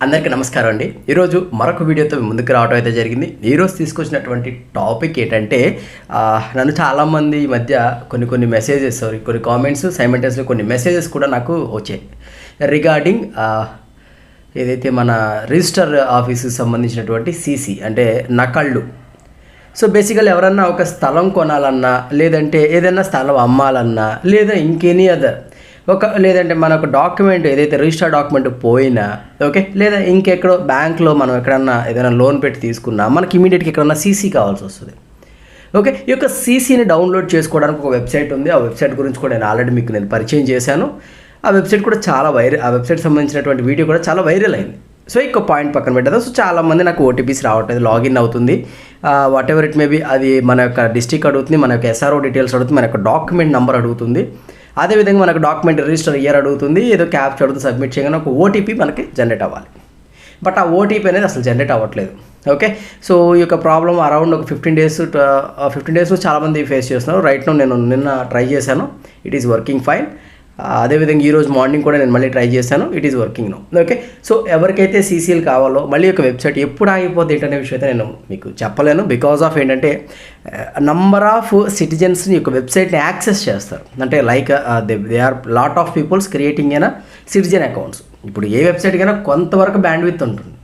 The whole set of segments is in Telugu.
అందరికీ నమస్కారం అండి. ఈరోజు మరొక వీడియోతో ముందుకు రావడం అయితే జరిగింది. ఈరోజు తీసుకొచ్చినటువంటి టాపిక్ ఏంటంటే నన్ను చాలామంది ఈ మధ్య కొన్ని మెసేజెస్ కొన్ని కామెంట్స్ సైమల్టేనియస్లీ కొన్ని మెసేజెస్ కూడా నాకు వచ్చాయి రిగార్డింగ్ ఏదైతే మన రిజిస్టర్ ఆఫీస్కి సంబంధించినటువంటి సీసీ అంటే నకళ్ళు. సో బేసికల్ ఎవరన్నా ఒక స్థలం కొనాలన్నా లేదంటే ఏదైనా స్థలం అమ్మాలన్నా లేదా ఇంకెనీ అదర్ లేదంటే మన ఒక డాక్యుమెంట్ ఏదైతే రిజిస్టర్ డాక్యుమెంట్ పోయినా ఓకే లేదా ఇంకెక్కడో బ్యాంక్లో మనం ఎక్కడన్నా ఏదైనా లోన్ పెట్టి తీసుకున్నా మనకి ఇమీడియట్గా ఎక్కడన్నా సీసీ కావాల్సి వస్తుంది. ఓకే, ఈ యొక్క సీసీని డౌన్లోడ్ చేసుకోవడానికి ఒక వెబ్సైట్ ఉంది. ఆ వెబ్సైట్ గురించి కూడా నేను ఆల్రెడీ మీకు పరిచయం చేశాను. ఆ వెబ్సైట్ కూడా ఆ వెబ్సైట్ సంబంధించినటువంటి వీడియో కూడా చాలా వైరల్ అయింది. సో ఇంకో పాయింట్ పక్కన పెట్టదా. సో చాలామంది నాకు ఓటీపీస్ రావట్లేదు, లాగిన్ అవుతుంది, వాట్ ఎవర్ ఇట్ మేబీ, అది మన యొక్క డిస్ట్రిక్ట్ అడుగుతుంది, మన యొక్క ఎస్ఆర్ఓ డీటెయిల్స్ అడుగుతుంది, మన యొక్క డాక్యుమెంట్ నెంబర్ అడుగుతుంది, అదేవిధంగా మనకు డాక్యుమెంట్ రిజిస్టర్ ఇయర్ అడుగుతుంది, ఏదో క్యాప్చర్ అడుగుతుంది, సబ్మిట్ చేయగానే ఒక ఓటీపీ మనకి జనరేట్ అవ్వాలి. బట్ ఆ ఓటీపీ అనేది అసలు జనరేట్ అవ్వట్లేదు. ఓకే, సో ఈ యొక్క ప్రాబ్లం అరౌండ్ ఒక 15 డేస్ చాలామంది ఫేస్ చేస్తున్నారు. రైట్ నో నేను నిన్న ట్రై చేశాను, ఇట్ ఈస్ వర్కింగ్ ఫైన్. అదేవిధంగా ఈరోజు మార్నింగ్ కూడా నేను మళ్ళీ ట్రై చేశాను, it is working no. Okay, so ఎవరికైతే సీసీలు కావాలో మళ్ళీ ఒక వెబ్సైట్ ఎప్పుడు ఆగిపోతే ఏంటనే విషయం అయితే నేను మీకు చెప్పలేను. బికాజ్ ఆఫ్ ఏంటంటే నంబర్ ఆఫ్ సిటిజన్స్ని యొక్క వెబ్సైట్ని యాక్సెస్ చేస్తారు. అంటే like they are lot of peoples creating అయినా సిటిజన్ అకౌంట్స్. ఇప్పుడు ఏ వెబ్సైట్కైనా కొంతవరకు బ్యాండ్ విత్ ఉంటుంది.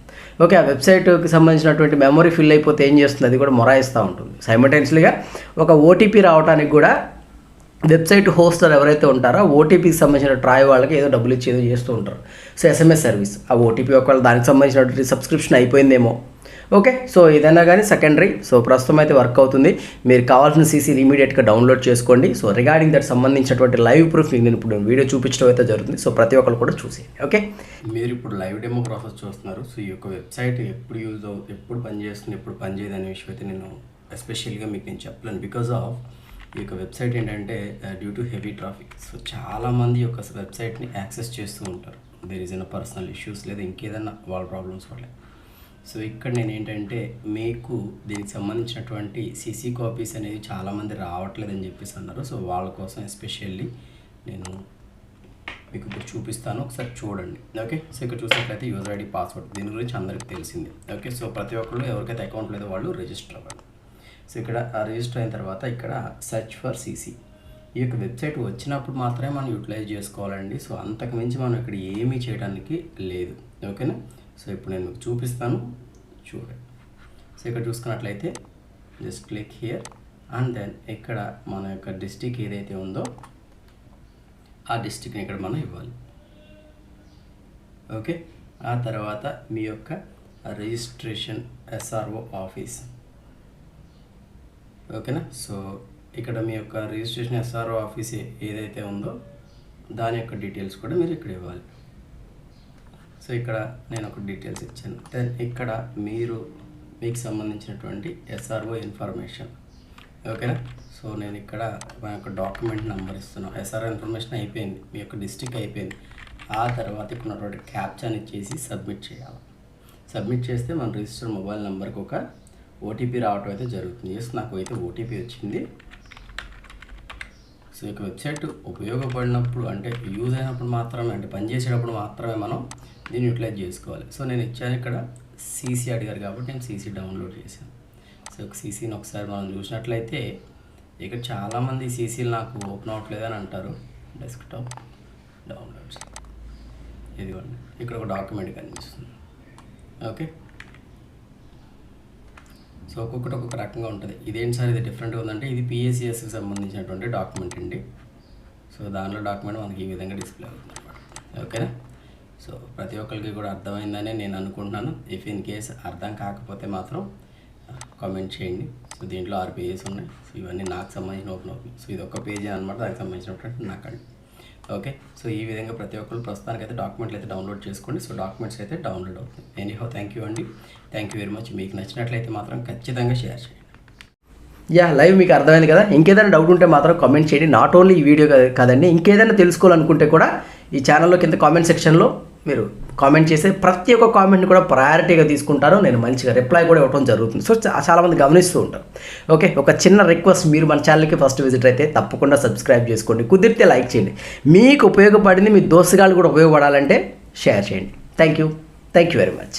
ఓకే, ఆ వెబ్సైట్కి సంబంధించినటువంటి మెమరీ ఫిల్ అయిపోతే ఏం చేస్తుంది, అది కూడా మొరాయిస్తూ ఉంటుంది. సైమల్టేనియస్లీగా ఒక ఓటీపీ రావడానికి కూడా వెబ్సైట్ హోస్టర్ ఎవరైతే ఉంటారో ఓటీపీకి సంబంధించిన ట్రాయ్ వాళ్ళకి ఏదో డబ్బులు ఇచ్చి ఏదో చేస్తూ ఉంటారు. సో ఎస్ఎంఎస్ సర్వీస్, ఆ ఓటీపీ ఒకవేళ దానికి సంబంధించినటువంటి సబ్స్క్రిప్షన్ అయిపోయిందేమో. ఓకే, సో ఏదైనా కానీ సెకండరీ. సో ప్రస్తుతం అయితే వర్క్ అవుతుంది. మీరు కావాల్సిన సీసీలు ఇమీడియట్గా డౌన్లోడ్ చేసుకోండి. సో రిగార్డింగ్ దట్ సంబంధించినటువంటి లైవ్ ప్రూఫ్ నేను ఇప్పుడు వీడియో చూపించడం అయితే జరుగుతుంది. సో ప్రతి ఒక్కరు కూడా చూసేయండి. ఓకే, మీరు ఇప్పుడు లైవ్ డెమో ప్రాసెస్ చూస్తున్నారు. సో ఈ యొక్క వెబ్సైట్ ఎప్పుడు పనిచేస్తుంది, ఎప్పుడు పనిచేయదు అనే విషయం అయితే నేను ఎస్పెషల్గా మీకు నేను చెప్పలేను. బికాజ్ ఆఫ్ ఈ యొక్క వెబ్సైట్ ఏంటంటే due to heavy traffic. So చాలామంది యొక్క వెబ్సైట్ని యాక్సెస్ చేస్తూ ఉంటారు. దేర్ ఈజ్ ఏదైనా పర్సనల్ ఇష్యూస్ లేదా ఇంకేదైనా వాళ్ళ ప్రాబ్లమ్స్ వల్ల. సో ఇక్కడ నేను ఏంటంటే మీకు దీనికి సంబంధించినటువంటి సీసీ కాపీస్ అనేది చాలామంది రావట్లేదని చెప్పేసి అన్నారు. సో వాళ్ళ కోసం ఎస్పెషల్లీ నేను మీకు ఇప్పుడు చూపిస్తాను, ఒకసారి చూడండి. ఓకే, సో ఇక్కడ చూసినట్లయితే యూజర్ ఐడి పాస్వర్డ్ దీని గురించి అందరికీ తెలిసింది. ఓకే, సో ప్రతి ఒక్కళ్ళు ఎవరికైతే అకౌంట్ లేదో వాళ్ళు రిజిస్టర్ అవ్వాలి. సో ఇక్కడ రిజిస్టర్ అయిన తర్వాత ఇక్కడ సెర్చ్ ఫర్ సీసీ, ఈ యొక్క వెబ్సైట్ వచ్చినప్పుడు మాత్రమే మనం యూటిలైజ్ చేసుకోవాలండి. సో అంతకు మించి మనం ఇక్కడ ఏమీ చేయడానికి లేదు. ఓకేనా, సో ఇప్పుడు నేను మీకు చూపిస్తాను, చూడండి. సో ఇక్కడ చూసుకున్నట్లయితే just click here and then ఇక్కడ మన యొక్క డిస్ట్రిక్ట్ ఏదైతే ఉందో ఆ డిస్ట్రిక్ట్ని ఇక్కడ మనం ఇవ్వాలి. ఓకే, ఆ తర్వాత మీ యొక్క రిజిస్ట్రేషన్ ఎస్ఆర్ఓ ఆఫీస్. ఓకేనా, సో ఇక్కడ మీ యొక్క రిజిస్ట్రేషన్ ఎస్ఆర్ఓ ఆఫీస్ ఏదైతే ఉందో దాని యొక్క డీటెయిల్స్ కూడా మీరు ఇక్కడ ఇవ్వాలి. సో ఇక్కడ నేను ఒక డీటెయిల్స్ ఇచ్చాను. దెన్ ఇక్కడ మీకు సంబంధించినటువంటి ఎస్ఆర్ఓ ఇన్ఫర్మేషన్. ఓకేనా, సో నేను ఇక్కడ మా యొక్క డాక్యుమెంట్ నెంబర్ ఇస్తున్నాను. ఎస్ఆర్ఓ ఇన్ఫర్మేషన్ అయిపోయింది, మీ యొక్క డిస్ట్రిక్ట్ అయిపోయింది. ఆ తర్వాత ఇక్కడ ఉన్నటువంటి క్యాప్చాని ఇచ్చేసి సబ్మిట్ చేయాలి. సబ్మిట్ చేస్తే మన రిజిస్టర్ మొబైల్ నెంబర్కి ఒక ఓటీపీ రావటం అయితే జరుగుతుంది. ఎస్, నాకు అయితే ఓటీపీ వచ్చింది. సో ఇక వెబ్సైట్ ఉపయోగపడినప్పుడు అంటే యూజ్ అయినప్పుడు మాత్రమే, అంటే పనిచేసేటప్పుడు మాత్రమే మనం దీన్ని యూటిలైజ్ చేసుకోవాలి. సో నేను ఇచ్చాను, ఇక్కడ సీసీ అడిగారు కాబట్టి నేను సీసీ డౌన్లోడ్ చేశాను. సో సీసీని ఒకసారి మనం చూసినట్లయితే ఇక్కడ చాలామంది సీసీలు నాకు ఓపెన్ అవ్వట్లేదని అంటారు. డెస్క్టాప్ డౌన్లోడ్స్, ఇదిగోండి ఇక్కడ ఒక డాక్యుమెంట్ కనిపిస్తుంది. ఓకే, సో ఒక్కొక్కటి ఒక్కొక్క రకంగా ఉంటుంది. ఇదేంటి సార్ ఇది డిఫరెంట్గా ఉందంటే ఇది పిఎస్సిఎస్కి సంబంధించినటువంటి డాక్యుమెంట్ అండి. సో దానిలో డాక్యుమెంట్ మనకి ఈ విధంగా డిస్ప్లే అవుతుంది అన్నమాట. ఓకేనా, సో ప్రతి ఒక్కరికి కూడా అర్థమైందని నేను అనుకుంటున్నాను. ఇఫ్ ఇన్ కేస్ అర్థం కాకపోతే మాత్రం కామెంట్ చేయండి. సో దీంట్లో 6 పేజెస్ ఉన్నాయి. సో ఇవన్నీ నాకు సంబంధించిన ఓపెన్. సో ఇది ఒక పేజీ అనమాట, దానికి సంబంధించినటువంటి నాకండి. ఓకే, సో ఈ విధంగా ప్రతి ఒక్కరు ప్రస్తుతానికి అయితే డాక్యుమెంట్లు అయితే డౌన్లోడ్ చేసుకోండి. సో డాక్యుమెంట్స్ అయితే డౌన్లోడ్ అవుతుంది. ఎనీహౌ థ్యాంక్ యూ అండి, థ్యాంక్ యూ వెరీ మచ్. మీకు నచ్చినట్లయితే మాత్రం ఖచ్చితంగా షేర్ చేయండి. లైవ్ మీకు అర్థమైంది కదా. ఇంకేదైనా డౌట్ ఉంటే మాత్రం కామెంట్ చేయండి. నాట్ ఓన్లీ ఈ వీడియో కాదండి, ఇంకేదైనా తెలుసుకోవాలనుకుంటే కూడా ఈ ఛానల్లో కింద కామెంట్ సెక్షన్లో మీరు కామెంట్ చేసే ప్రతి ఒక్క కామెంట్ని కూడా ప్రయారిటీగా తీసుకుంటారు. నేను మంచిగా రిప్లై కూడా ఇవ్వడం జరుగుతుంది. సో చాలామంది గమనిస్తూ ఉంటారు. ఓకే, ఒక చిన్న రిక్వెస్ట్, మీరు మన ఛానల్కి ఫస్ట్ విజిట్ అయితే తప్పకుండా సబ్స్క్రైబ్ చేసుకోండి, కుదిరితే లైక్ చేయండి. మీకు ఉపయోగపడింది మీ దోస్తుగాళ్ళు కూడా ఉపయోగపడాలంటే షేర్ చేయండి. Thank you. Thank you very much.